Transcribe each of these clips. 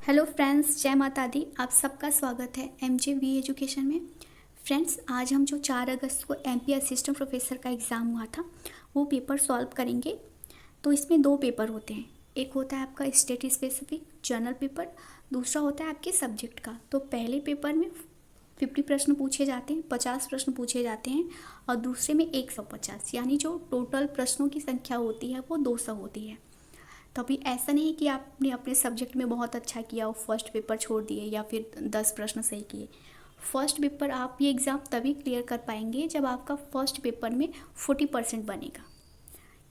Hello friends, जय माता दी। आप सबका स्वागत है MJB एजुकेशन में। फ्रेंड्स, आज हम जो 4 अगस्त को MP असिस्टेंट प्रोफेसर का एग्ज़ाम हुआ था वो पेपर सॉल्व करेंगे। तो इसमें 2 पेपर होते हैं। एक होता है आपका स्टेट स्पेसिफिक जनरल पेपर, दूसरा होता है आपके सब्जेक्ट का। तो पहले पेपर में 50 प्रश्न पूछे जाते हैं, 50 प्रश्न पूछे जाते हैं और दूसरे में 150, यानी जो टोटल प्रश्नों की संख्या होती है वो 200 होती है। तो अभी ऐसा नहीं कि आपने अपने सब्जेक्ट में बहुत अच्छा किया और फर्स्ट पेपर छोड़ दिए या फिर 10 प्रश्न सही किए। फर्स्ट पेपर आप ये एग्ज़ाम तभी क्लियर कर पाएंगे जब आपका फर्स्ट पेपर में 40% बनेगा।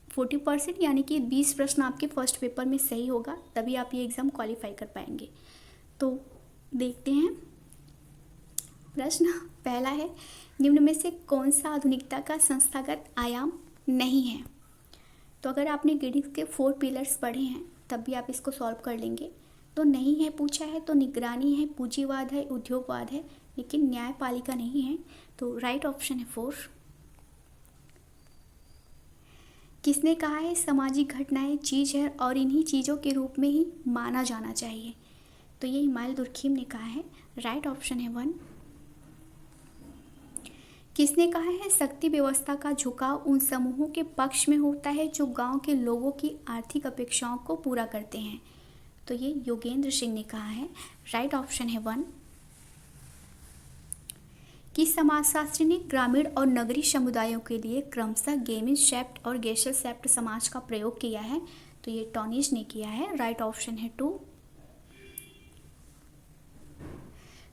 40% यानी कि 20 प्रश्न आपके फर्स्ट पेपर में सही होगा, तभी आप ये एग्ज़ाम क्वालिफाई कर पाएंगे। तो देखते हैं प्रश्न। पहला है, निम्न में से कौन सा आधुनिकता का संस्थागत आयाम नहीं है। तो अगर आपने गणित के 4 पिलर्स पढ़े हैं तब भी आप इसको सॉल्व कर लेंगे। तो नहीं है पूछा है तो निगरानी है, पूंजीवाद है, उद्योगवाद है, लेकिन न्यायपालिका नहीं है। तो राइट ऑप्शन है 4। किसने कहा है सामाजिक घटनाएं चीज़ है और इन्हीं चीज़ों के रूप में ही माना जाना चाहिए। तो ये इमाइल दुर्खिम ने कहा है। राइट ऑप्शन है 1। किसने कहा है शक्ति व्यवस्था का झुकाव उन समूहों के पक्ष में होता है जो गांव के लोगों की आर्थिक अपेक्षाओं को पूरा करते हैं। तो ये योगेंद्र सिंह ने कहा है। राइट ऑप्शन है 1। किस समाजशास्त्री ने ग्रामीण और नगरीय समुदायों के लिए क्रमशः गेमिन शेफ्ट और गेशल शेफ्ट समाज का प्रयोग किया है। तो ये टॉनिज ने किया है। राइट ऑप्शन है 2।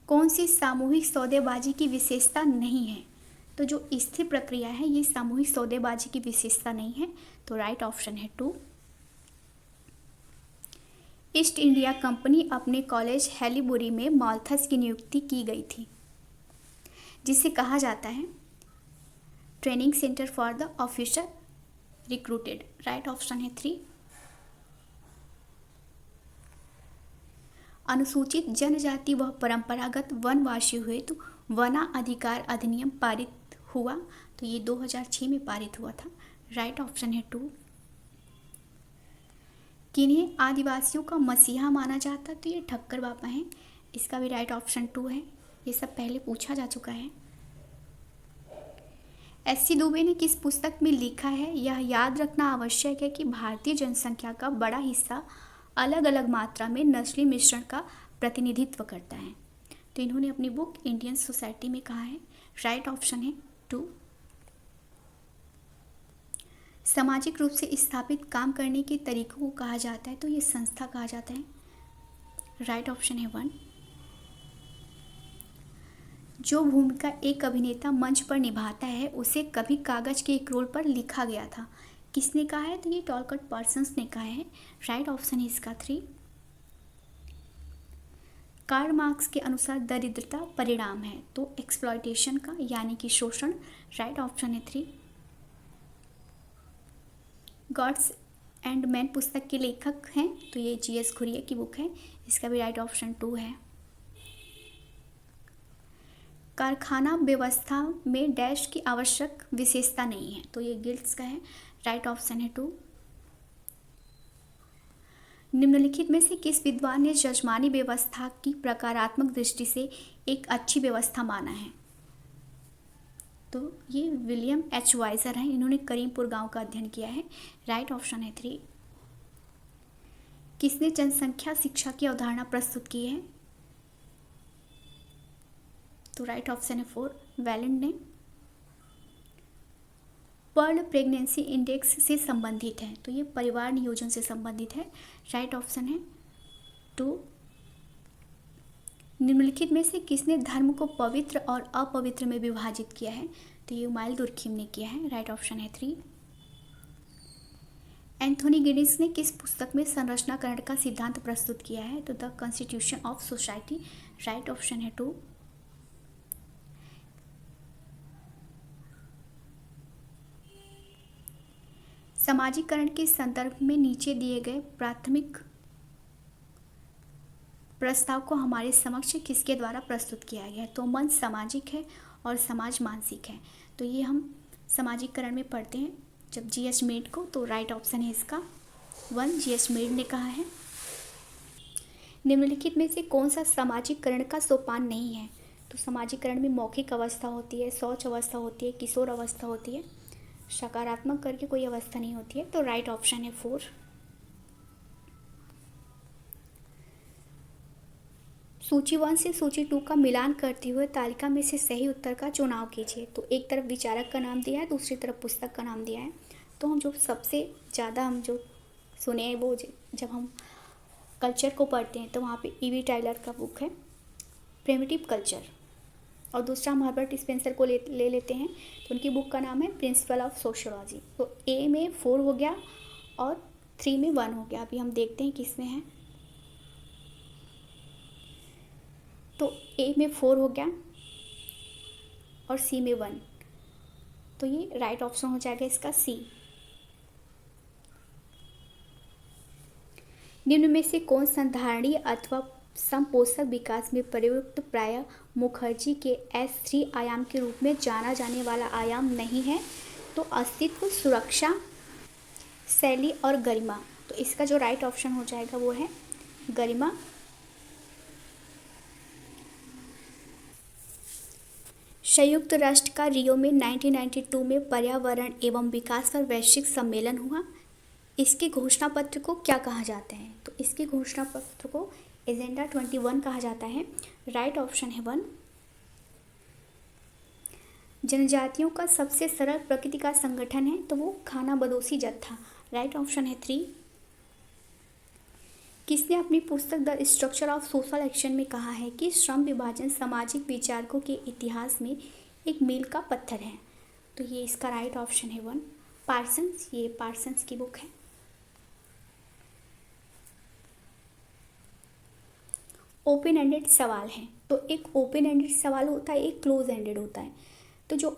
कौन सी सामूहिक सौदेबाजी की विशेषता नहीं है। तो जो स्थिर प्रक्रिया है ये सामूहिक सौदेबाजी की विशेषता नहीं है। तो राइट ऑप्शन है 2। ईस्ट इंडिया कंपनी अपने कॉलेज हैलीबुरी में माल्थस की नियुक्ति की गई थी, जिसे कहा जाता है training centre for the officer recruited. Right option है 3। अनुसूचित जनजाति व परंपरागत वनवासी हुए तो वना अधिकार अधिनियम पारित हुआ। तो ये 2006 में पारित हुआ था। राइट ऑप्शन है 2। किन्हें आदिवासियों का मसीहा माना जाता। तो ये ठक्कर बाबा हैं। इसका भी राइट ऑप्शन 2 है। ये सब पहले पूछा जा चुका है। SC दुबे ने किस पुस्तक में लिखा है, यह याद रखना आवश्यक है कि भारतीय जनसंख्या का बड़ा हिस्सा अलग अलग मात्रा में नस्ली मिश्रण का प्रतिनिधित्व करता है। तो इन्होंने अपनी बुक इंडियन सोसाइटी में कहा है। राइट ऑप्शन है 2। सामाजिक रूप से स्थापित काम करने के तरीकों को कहा जाता है। तो ये संस्था कहा जाता है। राइट ऑप्शन है 1। जो भूमिका एक अभिनेता मंच पर निभाता है उसे कभी कागज के एक रोल पर लिखा गया था। किसने कहा है। तो ये टॉलकट पार्सन्स ने कहा है। राइट ऑप्शन है इसका 3। कार्ल मार्क्स के अनुसार दरिद्रता परिणाम है तो एक्सप्लॉयटेशन का, यानी कि शोषण। राइट ऑप्शन है 3। गॉड्स एंड मैन पुस्तक के लेखक हैं तो ये GS खुरिया की बुक है। इसका भी राइट ऑप्शन 2 है। कारखाना व्यवस्था में डैश की आवश्यक विशेषता नहीं है। तो ये गिल्ड्स का है। राइट ऑप्शन है 2। निम्नलिखित में से किस विद्वान ने जजमानी व्यवस्था की प्रकारात्मक दृष्टि से एक अच्छी व्यवस्था माना है। तो ये विलियम H. वाइजर हैं। इन्होंने करीमपुर गांव का अध्ययन किया है। राइट ऑप्शन है 3। किसने जनसंख्या शिक्षा की अवधारणा प्रस्तुत की है। तो राइट ऑप्शन है 4, वैलेंट ने। पर्ल प्रेगनेंसी इंडेक्स से संबंधित है। तो ये परिवार नियोजन से संबंधित है। राइट ऑप्शन है 2। निम्नलिखित में से किसने धर्म को पवित्र और अपवित्र में विभाजित किया है। तो ये इमाइल दुर्खिम ने किया है। राइट ऑप्शन है 3। एंथोनी गिडिंस ने किस पुस्तक में संरचनाकरण का सिद्धांत प्रस्तुत किया है। तो the constitution of society. Right option है 2। सामाजिकरण के संदर्भ में नीचे दिए गए प्राथमिक प्रस्ताव को हमारे समक्ष किसके द्वारा प्रस्तुत किया गया है। तो मन सामाजिक है और समाज मानसिक है। तो ये हम सामाजिकरण में पढ़ते हैं जब GH मेड को। तो राइट ऑप्शन है इसका 1, GH मेड ने कहा है। निम्नलिखित में से कौन सा सामाजिकरण का सोपान नहीं है? तो सामाजिकरण में मौखिक अवस्था होती है, शौच अवस्था होती है, किशोर अवस्था होती है, सकारात्मक करके कोई अवस्था नहीं होती है। तो राइट ऑप्शन है 4। सूची 1 से सूची 2 का मिलान करते हुए तालिका में से सही उत्तर का चुनाव कीजिए। तो एक तरफ विचारक का नाम दिया है, दूसरी तरफ पुस्तक का नाम दिया है। तो हम जो सबसे ज़्यादा हम जो सुने हैं वो जब हम कल्चर को पढ़ते हैं तो वहाँ पे E.V. टाइलर का बुक है प्रिमिटिव कल्चर, और दूसरा हम हर्बर्ट स्पेंसर को ले लेते हैं तो उनकी बुक का नाम है प्रिंसिपल ऑफ सोशियोलॉजी। तो ए में 4 हो गया और 3 में 1 हो गया। अभी हम देखते हैं किस में है। तो ए में 4 हो गया और सी में 1, तो ये राइट ऑप्शन हो जाएगा इसका सी। निम्न में से कौन संधारणीय अथवा समपोषक विकास में प्रयुक्त प्रायः मुखर्जी के S3 आयाम के रूप में जाना जाने वाला आयाम नहीं है? तो अस्तित्व, सुरक्षा, शैली और गरिमा। तो इसका जो राइट ऑप्शन हो जाएगा वो है गरिमा। संयुक्त राष्ट्र का रियो में 1992 में पर्यावरण एवं विकास पर वैश्विक सम्मेलन हुआ। इसके घोषणा पत्र को क्या कहा जाता है? तो इसके घोषणा पत्र को एजेंडा 21 कहा जाता है। राइट ऑप्शन है 1। जनजातियों का सबसे सरल प्रकृति का संगठन है तो वो खानाबदोशी जत्था। राइट ऑप्शन है 3। किसने अपनी पुस्तक the structure of social action में कहा है कि श्रम विभाजन सामाजिक विचारकों के इतिहास में एक मील का पत्थर है? तो ये इसका राइट ऑप्शन है 1 पार्सन्स। ये पार्सन्स की बुक है। ओपन एंडेड सवाल है, तो एक ओपन एंडेड सवाल होता है, एक क्लोज एंडेड होता है। तो जो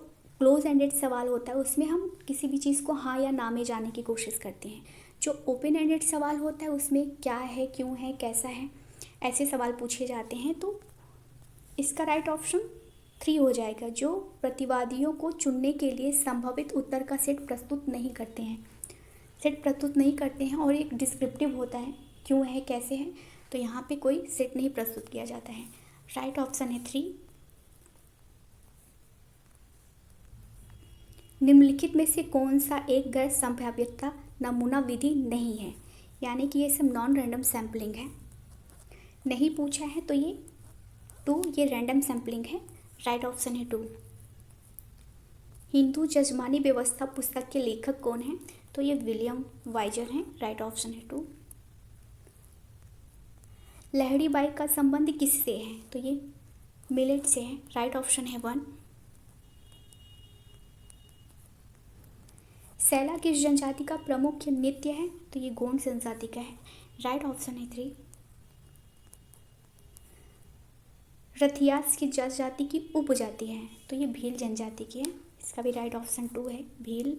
क्लोज एंडेड सवाल होता है उसमें हम किसी भी चीज़ को हाँ या ना में जाने की कोशिश करते हैं। जो ओपन एंडेड सवाल होता है उसमें क्या है, क्यों है, कैसा है, ऐसे सवाल पूछे जाते हैं। तो इसका राइट ऑप्शन 3 हो जाएगा, जो प्रतिवादियों को चुनने के लिए संभावित उत्तर का सेट प्रस्तुत नहीं करते हैं और एक डिस्क्रिप्टिव होता है, क्यों है, कैसे है। तो यहाँ पे कोई सेट नहीं प्रस्तुत किया जाता है। राइट ऑप्शन है 3। निम्नलिखित में से कौन सा एक गैर संभाव्यता नमूना विधि नहीं है? यानी कि ये सब नॉन रैंडम सैम्पलिंग है, नहीं पूछा है। तो ये 2 ये रैंडम सैम्पलिंग है। राइट ऑप्शन है 2। हिंदू जजमानी व्यवस्था पुस्तक के लेखक कौन है? तो ये विलियम वाइजर हैं। राइट ऑप्शन है 2। लहरी बाई का संबंध किससे है? तो ये मिलेट से है। राइट ऑप्शन है 1। सैला किस जनजाति का प्रमुख नृत्य है? तो ये गोंड जनजाति का है। राइट ऑप्शन है 3। रथियास की जनजाति की उपजाति है? तो ये भील जनजाति की है। इसका भी राइट ऑप्शन 2 है, भील।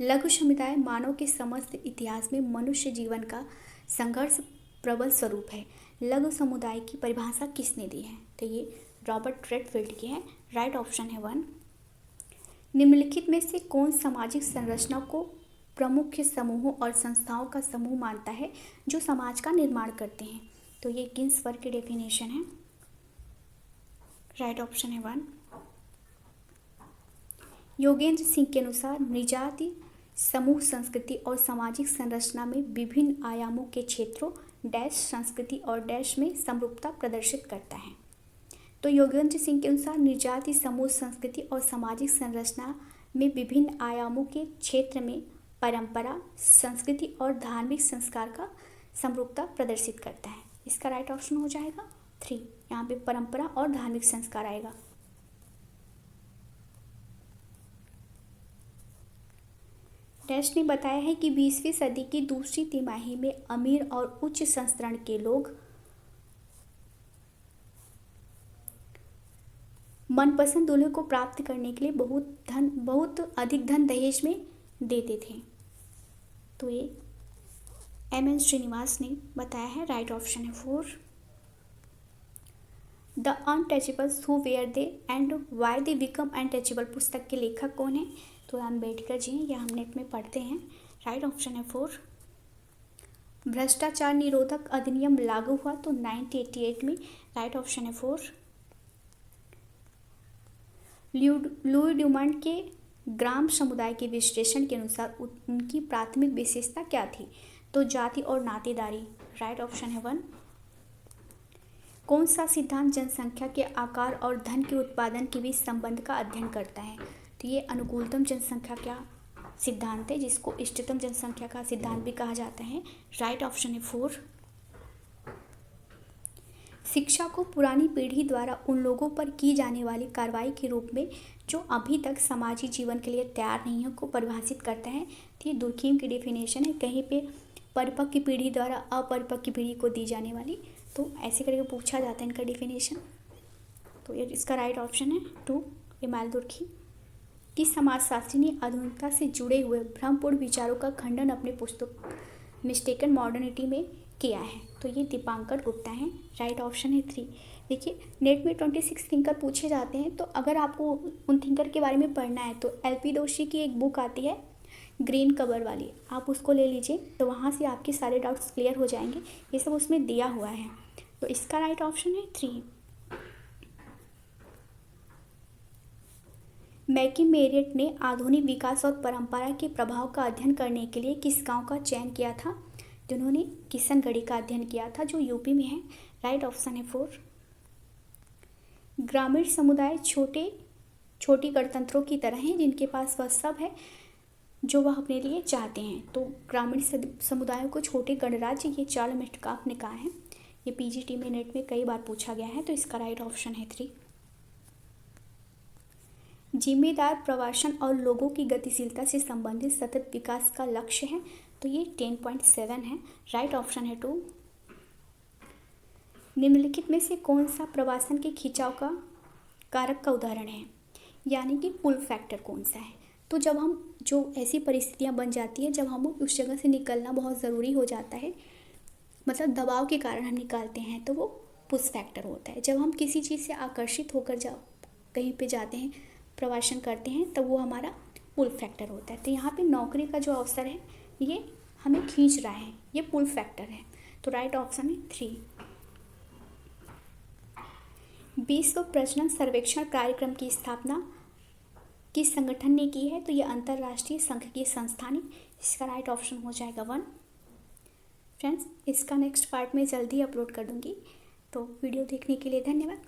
लघु समुदाय मानव के समस्त इतिहास में मनुष्य जीवन का संघर्ष प्रबल स्वरूप है। लघु समुदाय की परिभाषा किसने दी है? तो ये रॉबर्ट रेडफील्ड की है। राइट ऑप्शन है 1। निम्नलिखित में से कौन सामाजिक संरचना को प्रमुख समूहों और संस्थाओं का समूह मानता है जो समाज का निर्माण करते हैं? तो ये गिन्सबर्ग की डेफिनेशन है। राइट ऑप्शन है 1। योगेंद्र सिंह के अनुसार नृजाति समूह संस्कृति और सामाजिक संरचना में विभिन्न आयामों के क्षेत्रों डैश संस्कृति और डैश में समरूपता प्रदर्शित करता है। तो योगेंद्र सिंह के अनुसार नृजाति समूह संस्कृति और सामाजिक संरचना में विभिन्न आयामों के क्षेत्र में परंपरा, संस्कृति और धार्मिक संस्कार का समरूपता प्रदर्शित करता है। इसका राइट ऑप्शन हो जाएगा 3। यहाँ पे परंपरा और धार्मिक संस्कार आएगा। डैश ने बताया है कि 20वीं सदी की दूसरी तिमाही में अमीर और उच्च संस्करण के लोग मनपसंद दूल्हे को प्राप्त करने के लिए बहुत अधिक धन दहेज में देते थे। तो ये M.N. श्रीनिवास ने बताया है। राइट ऑप्शन है 4। The untouchables who were they and why they become untouchable पुस्तक के लेखक कौन है? तो अम्बेडकर जी हैं, यह हम नेट में पढ़ते हैं। राइट ऑप्शन है 4। भ्रष्टाचार निरोधक अधिनियम लागू हुआ तो 1988 में। राइट ऑप्शन है 4। लुई ड्यूमांट के ग्राम समुदाय के विश्लेषण के अनुसार उनकी प्राथमिक विशेषता क्या थी? तो जाति और नातेदारी। राइट ऑप्शन है 1। कौन सा सिद्धांत जनसंख्या के आकार और धन के उत्पादन के बीच संबंध का अध्ययन करता है? तो ये अनुकूलतम जनसंख्या का सिद्धांत है, जिसको इष्टतम जनसंख्या का सिद्धांत भी कहा जाता है। राइट ऑप्शन है 4। शिक्षा को पुरानी पीढ़ी द्वारा उन लोगों पर की जाने वाली कार्रवाई के रूप में जो अभी तक समाजी जीवन के लिए तैयार नहीं है को परिभाषित करता है। तो ये दुर्खीम की डेफिनेशन है, कहीं पे परिपक्व पीढ़ी द्वारा अपरिपक्व पीढ़ी को दी जाने वाली, तो ऐसे करके पूछा जाता है इनका डेफिनेशन। तो ये इसका राइट ऑप्शन है 2, इमाल दुर्खीम। किस समाजशास्त्री ने आधुनिकता से जुड़े हुए भ्रमपूर्ण विचारों का खंडन अपने पुस्तक मिस्टेकन मॉडर्निटी में किया है? तो ये दीपांकर गुप्ता हैं। राइट ऑप्शन है 3। देखिए, नेट में 26 थिंकर पूछे जाते हैं, तो अगर आपको उन थिंकर के बारे में पढ़ना है तो एलपी दोषी की एक बुक आती है ग्रीन कवर वाली, आप उसको ले लीजिए, तो वहाँ से आपके सारे डाउट्स क्लियर हो जाएंगे। ये सब उसमें दिया हुआ है। तो इसका राइट ऑप्शन है 3। मैकीमेरियट ने आधुनिक विकास और परंपरा के प्रभाव का अध्ययन करने के लिए किस गांव का चयन किया था? जिन्होंने किशनगढ़ी का अध्ययन किया था, जो यूपी में है। राइट ऑप्शन है 4। ग्रामीण समुदाय छोटी गणतंत्रों की तरह हैं, जिनके पास वह सब है जो वह अपने लिए चाहते हैं। तो ग्रामीण समुदायों को छोटे गणराज्य, ये चार्ल्स मेटकाफ ने कहा है। ये पीजीटी में नेट में कई बार पूछा गया है। तो इसका राइट ऑप्शन है 3। जिम्मेदार प्रवासन और लोगों की गतिशीलता से संबंधित सतत विकास का लक्ष्य है, तो ये 10.7 है। राइट ऑप्शन है 2। निम्नलिखित में से कौन सा प्रवासन के खिंचाव का कारक का उदाहरण है, यानी कि पुल फैक्टर कौन सा है? तो जब हम जो ऐसी परिस्थितियां बन जाती है जब हम उस जगह से निकलना बहुत ज़रूरी हो जाता है, मतलब दबाव के कारण हम निकालते हैं, तो वो पुश फैक्टर होता है। जब हम किसी चीज़ से आकर्षित होकर कहीं पे जाते हैं, प्रवासन करते हैं, तब वो हमारा पुल फैक्टर होता है। तो यहाँ पे नौकरी का जो अवसर है ये हमें खींच रहा है, ये पुल फैक्टर है। तो राइट ऑप्शन है 3। विश्व प्रजनन सर्वेक्षण कार्यक्रम की स्थापना किस संगठन ने की है? तो ये अंतर्राष्ट्रीय सांख्यिकीय संस्थान है। इसका राइट ऑप्शन हो जाएगा 1। फ्रेंड्स, इसका नेक्स्ट पार्ट में जल्दी अपलोड कर दूंगी। तो वीडियो देखने के लिए धन्यवाद।